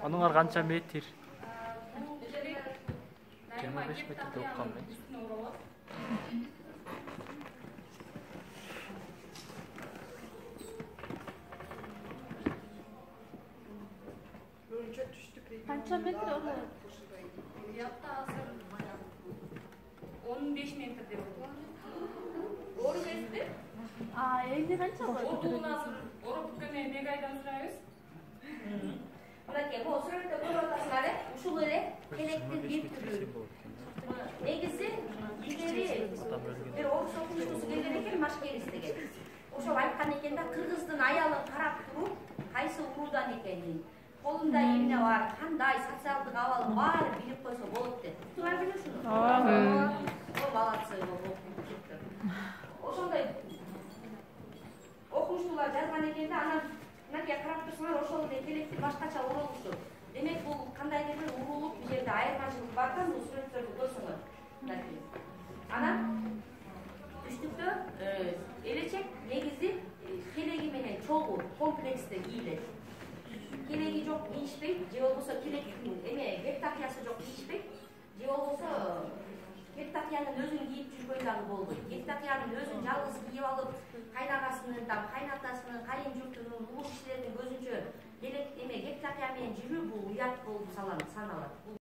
Онуңар канча метр? 25 метр деп уккан мен. Канча метр olur? Yatta hazır 15 metre деп отыр. Ор эмеспи? Элди канча болот? Ордун азыр ороп бүткөндөн эмнеге айдан сурайбыз? Мынакей, могу сүрөттө көрүп атасыңар, ушул эле келектин бир түрү. Негизи илгери бир орус окумуштуусу келген экен, Машкерис деген. Ошол айткан экен да, кыргыздын аялын карап туруп, кайсы уруудан экенин, колунда эмне бар, кандай социалдык абалын баары билип койсо болот деп. Туурабы эле ушуну? Молодцы, ошондой окумуштуулар жазган экен да, анан мынакей карап турсаңар, ошол эле келекти башкача урулушу. Демек бул кандайдыр бир урулук бул жерде айырмачылык бар да, бул сүрөттөрдү көрсөңөр. Мынакей. Анан үстүктө элечек негизи келеги менен чогуу комплексте кийилет. Келеги жок кийишпейт, же болбосо келектин гептакиясы жок кийишпейт, же болбосо гептакиянын өзүн кийип жүргөн дагы болбойт. Гептакиянын өзүн жалгыз кийип алып, кайнагасынын, кайнатасынын, кайын журтунун, улуу кишилердин көзүнчө гептакия менен жүрүү бул уят болуп саналат.